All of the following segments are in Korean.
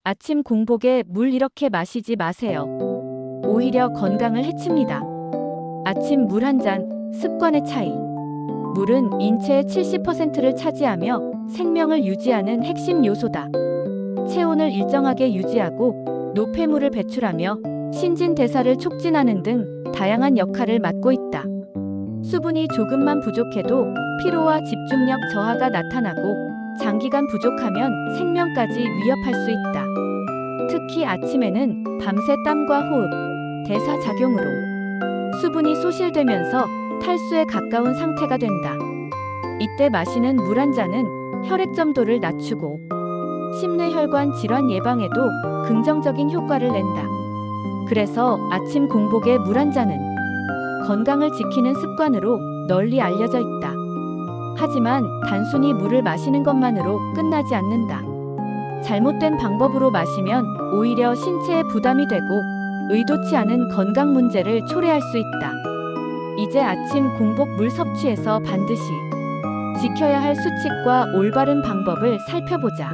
아침 공복에 물 이렇게 마시지 마세요. 오히려 건강을 해칩니다. 아침 물 한 잔, 습관의 차이. 물은 인체의 70%를 차지하며 생명을 유지하는 핵심 요소다. 체온을 일정하게 유지하고 노폐물을 배출하며 신진대사를 촉진하는 등 다양한 역할을 맡고 있다. 수분이 조금만 부족해도 피로와 집중력 저하가 나타나고 장기간 부족하면 생명까지 위협할 수 있다. 특히 아침에는 밤새 땀과 호흡, 대사 작용으로 수분이 소실되면서 탈수에 가까운 상태가 된다. 이때 마시는 물 한 잔은 혈액 점도를 낮추고 심뇌혈관 질환 예방에도 긍정적인 효과를 낸다. 그래서 아침 공복에 물 한 잔은 건강을 지키는 습관으로 널리 알려져 있다. 하지만 단순히 물을 마시는 것만으로 끝나지 않는다. 잘못된 방법으로 마시면 오히려 신체에 부담이 되고 의도치 않은 건강 문제를 초래할 수 있다. 이제 아침 공복 물 섭취에서 반드시 지켜야 할 수칙과 올바른 방법을 살펴보자.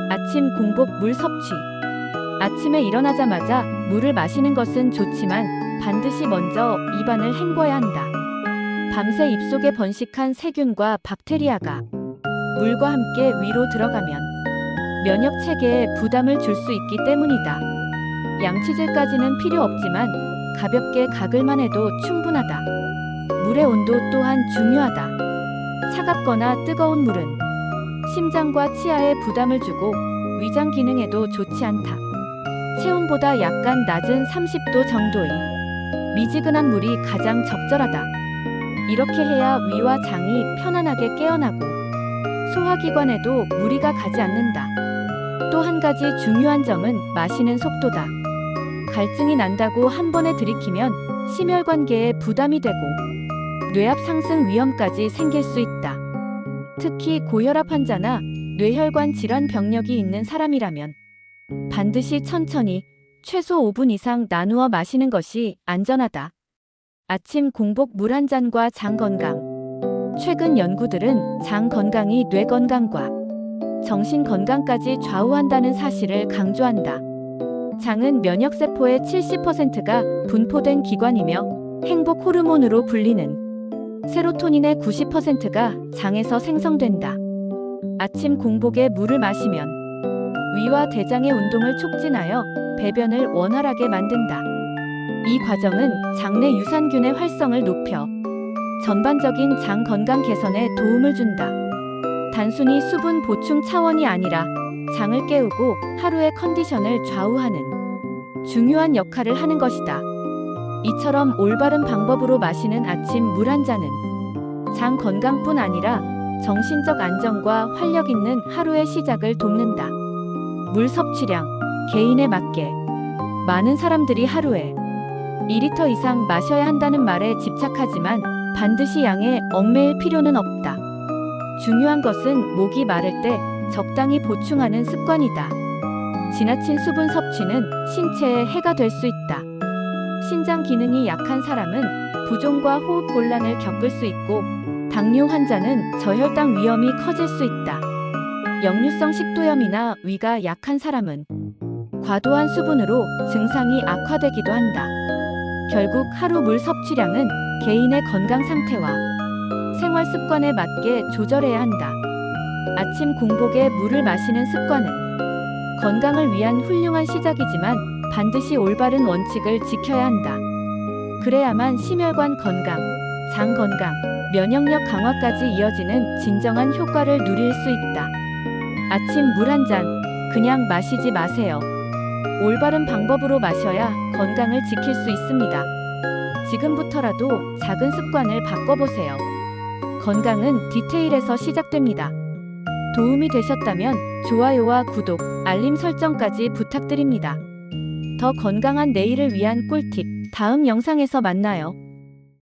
아침 공복 물 섭취. 아침에 일어나자마자 물을 마시는 것은 좋지만 반드시 먼저 입안을 헹궈야 한다. 밤새 입속에 번식한 세균과 박테리아가 물과 함께 위로 들어가면 면역 체계에 부담을 줄 수 있기 때문이다. 양치질까지는 필요 없지만 가볍게 가글만 해도 충분하다. 물의 온도 또한 중요하다. 차갑거나 뜨거운 물은 심장과 치아에 부담을 주고 위장 기능에도 좋지 않다. 체온보다 약간 낮은 30도 정도의 미지근한 물이 가장 적절하다. 이렇게 해야 위와 장이 편안하게 깨어나고 소화기관에도 무리가 가지 않는다. 또 한 가지 중요한 점은 마시는 속도다. 갈증이 난다고 한 번에 들이키면 심혈관계에 부담이 되고 뇌압 상승 위험까지 생길 수 있다. 특히 고혈압 환자나 뇌혈관 질환 병력이 있는 사람이라면 반드시 천천히 최소 5분 이상 나누어 마시는 것이 안전하다. 아침 공복 물 한 잔과 장 건강. 최근 연구들은 장 건강이 뇌 건강과 정신 건강까지 좌우한다는 사실을 강조한다. 장은 면역세포의 70%가 분포된 기관이며 행복 호르몬으로 불리는 세로토닌의 90%가 장에서 생성된다. 아침 공복에 물을 마시면 위와 대장의 운동을 촉진하여 배변을 원활하게 만든다. 이 과정은 장내 유산균의 활성을 높여 전반적인 장 건강 개선에 도움을 준다. 단순히 수분 보충 차원이 아니라 장을 깨우고 하루의 컨디션을 좌우하는 중요한 역할을 하는 것이다. 이처럼 올바른 방법으로 마시는 아침 물 한 잔은 장 건강뿐 아니라 정신적 안정과 활력 있는 하루의 시작을 돕는다. 물 섭취량, 개인에 맞게. 많은 사람들이 하루에 2리터 이상 마셔야 한다는 말에 집착하지만 반드시 양에 얽매일 필요는 없다. 중요한 것은 목이 마를 때 적당히 보충하는 습관이다. 지나친 수분 섭취는 신체에 해가 될 수 있다. 신장 기능이 약한 사람은 부종과 호흡 곤란을 겪을 수 있고 당뇨 환자는 저혈당 위험이 커질 수 있다. 역류성 식도염이나 위가 약한 사람은 과도한 수분으로 증상이 악화되기도 한다. 결국 하루 물 섭취량은 개인의 건강 상태와 생활 습관에 맞게 조절해야 한다. 아침 공복에 물을 마시는 습관은 건강을 위한 훌륭한 시작이지만 반드시 올바른 원칙을 지켜야 한다. 그래야만 심혈관 건강, 장 건강, 면역력 강화까지 이어지는 진정한 효과를 누릴 수 있다. 아침 물 한 잔, 그냥 마시지 마세요. 올바른 방법으로 마셔야 건강을 지킬 수 있습니다. 지금부터라도 작은 습관을 바꿔보세요. 건강은 디테일에서 시작됩니다. 도움이 되셨다면 좋아요와 구독, 알림 설정까지 부탁드립니다. 더 건강한 내일을 위한 꿀팁, 다음 영상에서 만나요.